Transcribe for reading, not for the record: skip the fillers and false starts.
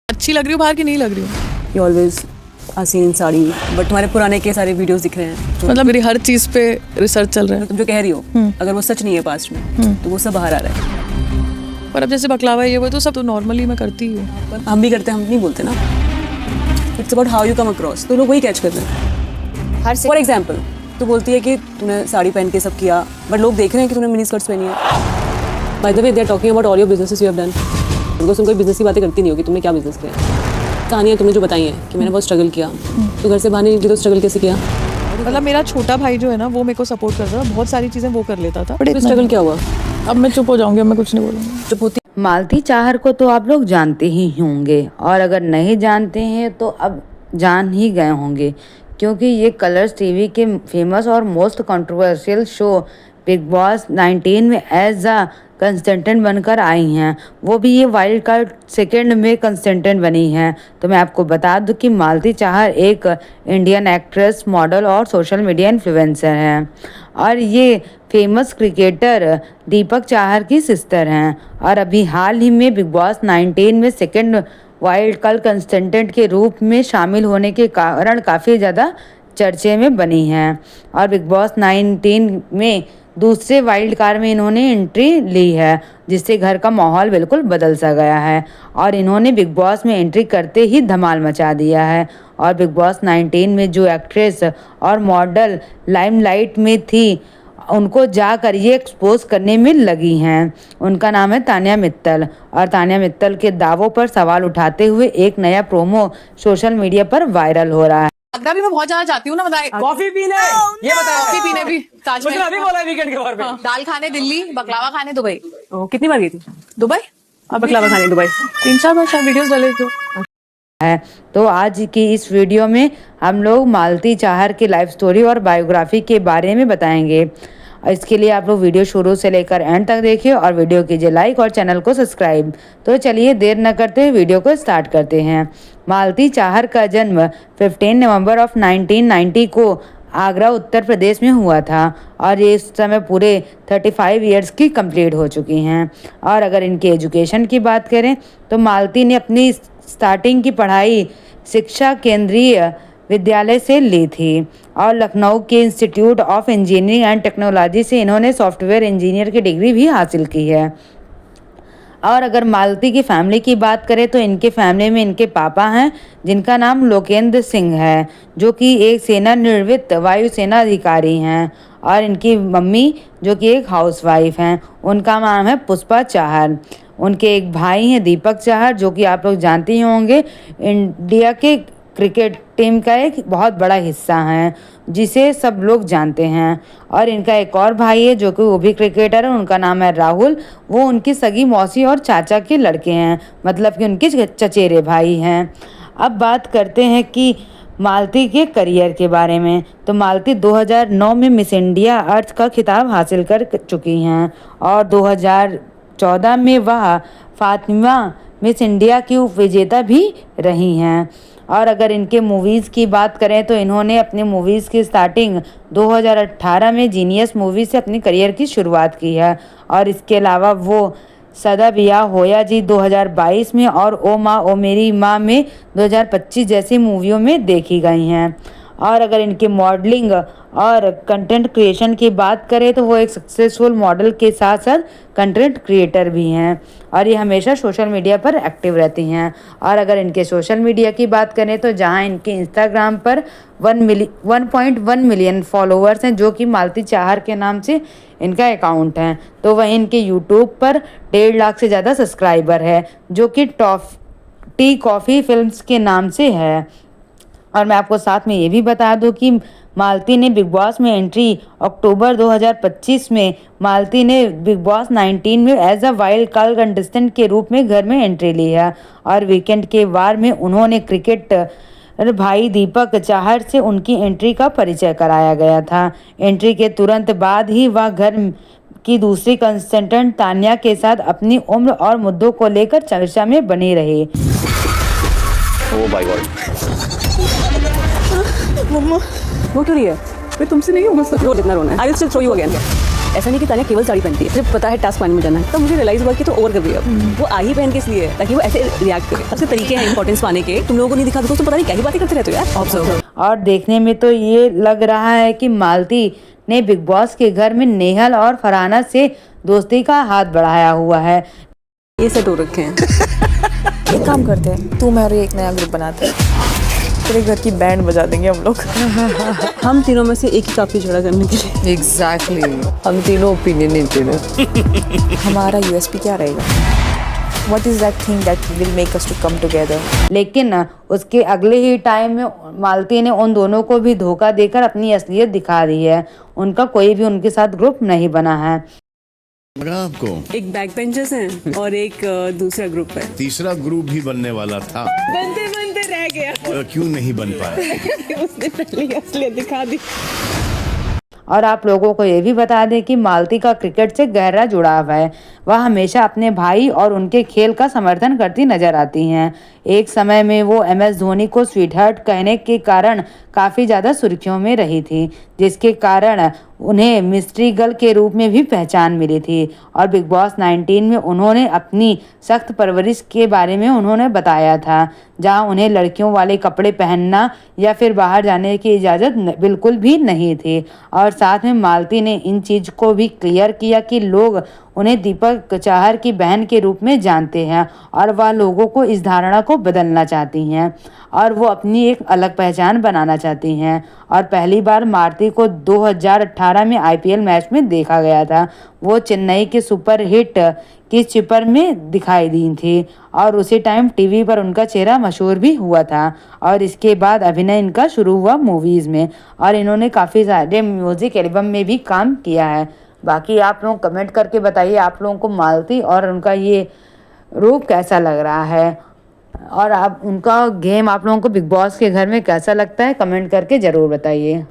अच्छी लग रही हूँ बाहर की नहीं लग रही हूँ? You always are seen in sari, but तुम्हारे पुराने के सारे वीडियोस दिख रहे हैं। मतलब मेरी हर चीज़ पे रिसर्च चल रहा है। तुम जो कह रही हो अगर वो सच नहीं है पास्ट में तो वो सब बाहर आ रहा है। पर अब जैसे बकलावा ये वो तो सब तो नॉर्मली मैं करती ही हूँ। पर हम भी करते हैं, हम नहीं बोलते ना। It's about how you come across, तो लोग वही कैच करते हैं। हर फॉर एग्जाम्पल तो बोलती है कि तूने साड़ी पहन के सब किया, बट लोग देख रहे हैं कि तूने मिनी स्कर्ट्स पहनी है। By the way they are talking about all your businesses you have done. Because तुम कोई बिजनेस की बातें करती नहीं होगी, तुमने क्या बिजनेस किया। कहानियाँ तुमने जो बताई हैं कि मैंने बहुत स्ट्रगल किया, तो घर से बाहर नहीं निकली तो स्ट्रगल कैसे किया? मतलब मेरा छोटा भाई जो है ना वो मेरे को सपोर्ट करता था, बहुत सारी चीज़ें वो कर लेता था। बट स्ट्रगल क्या हुआ? अब मैं चुप हो जाऊंगी, अब मैं कुछ नहीं बोलूँगी। चुप होती मालती चाहर को तो आप लोग जानते ही होंगे, और अगर नहीं जानते हैं तो अब जान ही गए होंगे, क्योंकि ये कलर्स टीवी के फेमस और most controversial show big Boss 19 में एज अ कंस्टेंटेंट बनकर आई हैं। वो भी ये वाइल्ड कार्ड सेकेंड में कंस्टेंटेंट बनी हैं। तो मैं आपको बता दूं कि मालती चाहर एक इंडियन एक्ट्रेस, मॉडल और सोशल मीडिया इन्फ्लुएंसर हैं, और ये फेमस क्रिकेटर दीपक चाहर की सिस्टर हैं, और अभी हाल ही में बिग बॉस 19 में सेकेंड वाइल्ड कार्ड कंस्टेंटेंट के रूप में शामिल होने के कारण काफ़ी ज़्यादा चर्चे में बनी हैं। और बिग बॉस 19 में दूसरे वाइल्ड कार्ड में इन्होंने एंट्री ली है, जिससे घर का माहौल बिल्कुल बदल सा गया है, और इन्होंने बिग बॉस में एंट्री करते ही धमाल मचा दिया है। और बिग बॉस 19 में जो एक्ट्रेस और मॉडल लाइमलाइट में थी, उनको जाकर ये एक्सपोज करने में लगी हैं। उनका नाम है तान्या मित्तल, और तान्या मित्तल के दावों पर सवाल उठाते हुए एक नया प्रोमो सोशल मीडिया पर वायरल हो रहा है। आगरा भी मैं बहुत जाना चाहती हूँ ना, मतलब कॉफी पीने ये बताया कॉफी पीने भी, ताजमहल, अभी बोला वीकेंड के बारे में। दाल खाने दिल्ली, बकलावा खाने दुबई। कितनी बार गई थी दुबई अब बकलावा खाने? दुबई 3-4 बार शायद वीडियोस डाले थे। है। तो आज की इस वीडियो में हम लोग मालती चाहर की लाइफ स्टोरी और बायोग्राफी के बारे में बताएंगे। इसके लिए आप लोग वीडियो शुरू से लेकर एंड तक देखिए, और वीडियो कीजिए लाइक और चैनल को सब्सक्राइब। तो चलिए देर न करते हुए वीडियो को स्टार्ट करते हैं। मालती चाहर का जन्म 15 नवंबर ऑफ 1990 को आगरा उत्तर प्रदेश में हुआ था, और ये इस समय पूरे 35 ईयर्स की कंप्लीट हो चुकी हैं। और अगर इनके एजुकेशन की बात करें तो मालती ने अपनी स्टार्टिंग की पढ़ाई शिक्षा केंद्रीय विद्यालय से ली थी, और लखनऊ के institute of engineering and technology से इन्होंने सॉफ्टवेयर इंजीनियर की डिग्री भी हासिल की है। और अगर मालती की फैमिली की बात करें तो इनके फैमिली में इनके पापा हैं, जिनका नाम लोकेंद्र सिंह है, जो कि एक सेवानिवृत्त वायुसेना अधिकारी हैं, और इनकी मम्मी जो कि एक हाउसवाइफ हैं, उनका नाम है पुष्पा चाहर। उनके एक भाई हैं दीपक चाहर, जो कि आप लोग जानते ही होंगे, इंडिया के क्रिकेट टीम का एक बहुत बड़ा हिस्सा है, जिसे सब लोग जानते हैं। और इनका एक और भाई है जो कि वो भी क्रिकेटर है, उनका नाम है राहुल। वो उनकी सगी मौसी और चाचा के लड़के हैं, मतलब कि उनके चचेरे भाई हैं। अब बात करते हैं कि मालती के करियर के बारे में। तो मालती 2009 में मिस इंडिया अर्थ का खिताब हासिल कर चुकी हैं, और 2014 में वह फातिमा मिस इंडिया की उपविजेता भी रही हैं। और अगर इनके मूवीज़ की बात करें तो इन्होंने अपनी मूवीज़ की स्टार्टिंग 2018 में जीनियस मूवी से अपनी करियर की शुरुआत की है, और इसके अलावा वो सदा बिया होया जी 2022 में और ओ माँ ओ मेरी माँ में 2025 जैसी मूवियों में देखी गई हैं। और अगर इनके मॉडलिंग और कंटेंट क्रिएशन की बात करें तो वो एक सक्सेसफुल मॉडल के साथ साथ कंटेंट क्रिएटर भी हैं, और ये हमेशा सोशल मीडिया पर एक्टिव रहती हैं। और अगर इनके सोशल मीडिया की बात करें तो जहां इनके इंस्टाग्राम पर 1.1 मिलियन फॉलोअर्स हैं, जो कि मालती चाहर के नाम से इनका अकाउंट है, तो वहीं इनके यूट्यूब पर 1.5 लाख से ज़्यादा सब्सक्राइबर है, जो कि टी कॉफ़ी फिल्म्स के नाम से है। और मैं आपको साथ में ये भी बता दूं कि मालती ने बिग बॉस में एंट्री अक्टूबर 2025 में मालती ने बिग बॉस 19 में as a wild card contestant के रूप में घर में एंट्री ली है, और वीकेंड के वार में उन्होंने क्रिकेट भाई दीपक चाहर से उनकी एंट्री का परिचय कराया गया था। एंट्री के तुरंत बाद ही वह घर की दूसरी कंटेस्टेंट तान्या के साथ अपनी उम्र और मुद्दों को लेकर चर्चा में बनी रही। ओह माय गॉड, मम्मा वो क्यों नहीं है? मैं तुमसे नहीं हूँ, रो जितना रोना है। I will still throw you again. ऐसा नहीं कि तानिया केवल साड़ी पहनती है, जब पता है टास्क पानी में जाना है, तब मुझे रियलाइज हुआ कि तो ओवर कर रही है। वो आ ही पहन के इसलिए ताकि वो ऐसे रिएक्ट करे। सबसे तरीके हैं इंपॉर्टेंस पाने के, तुम लोगों को नहीं दिखा तो तुम पता नहीं क्या ही बातें करते रहते हो यार। ऑब्जर्व। और देखने में तो ये लग रहा है कि मालती ने बिग बॉस के घर में नेहल और फरहाना से दोस्ती का हाथ बढ़ाया हुआ है। ये सेट हो रखे हैं। एक काम करते हैं, तू मैं और एक नया ग्रुप बनाते हैं, तेरे घर की बैंड बजा देंगे हम लोग। हम तीनों में से एक ही काफी झगड़ा करने के लिए। एग्जैक्टली हम तीनों ओपिनियन नहीं थे। हमारा यूएसपी क्या रहेगा? What is that thing that will make us to come together? लेकिन उसके अगले ही टाइम में मालती ने उन दोनों को भी धोखा देकर अपनी असलियत दिखा दी है। उनका कोई भी उनके साथ ग्रुप नहीं बना है। आपको एक बैक बेंचर्स हैं और एक दूसरा ग्रुप है। तीसरा ग्रुप भी बनने वाला था, बनते बनते रह गया। क्यों नहीं बन पाया? उसने पहले असलियत दिखा दी। और आप लोगों को ये भी बता दें कि मालती का क्रिकेट से गहरा जुड़ाव है। वह हमेशा अपने भाई और उनके खेल का समर्थन करती नजर आती हैं। एक समय में वो MS धोनी को स्वीटहार्ट कहने के कारण काफ़ी ज़्यादा सुर्खियों में रही थी, जिसके कारण उन्हें मिस्ट्री गर्ल के रूप में भी पहचान मिली थी। और बिग बॉस 19 में उन्होंने अपनी सख्त परवरिश के बारे में उन्होंने बताया था, जहां उन्हें लड़कियों वाले कपड़े पहनना या फिर बाहर जाने की इजाज़त बिल्कुल भी नहीं थी। और साथ में मालती ने इन चीज़ को भी क्लियर किया कि लोग उन्हें दीपक चाहर की बहन के रूप में जानते हैं और वह लोगों को इस धारणा को बदलना चाहती हैं और वो अपनी एक अलग पहचान बनाना चाहती हैं। और पहली बार मालती को 2018 में IPL मैच में देखा गया था। वो चेन्नई के सुपर हिट की चिपर में दिखाई दी थी और उसी टाइम टीवी पर उनका चेहरा मशहूर भी हुआ था। और इसके बाद अभिनय इनका शुरू हुआ मूवीज़ में और इन्होंने काफ़ी सारे म्यूज़िक एल्बम में भी काम किया है। बाकी आप लोग कमेंट करके बताइए आप लोगों को मालती और उनका ये रूप कैसा लग रहा है और आप उनका गेम आप लोगों को बिग बॉस के घर में कैसा लगता है, कमेंट करके ज़रूर बताइए।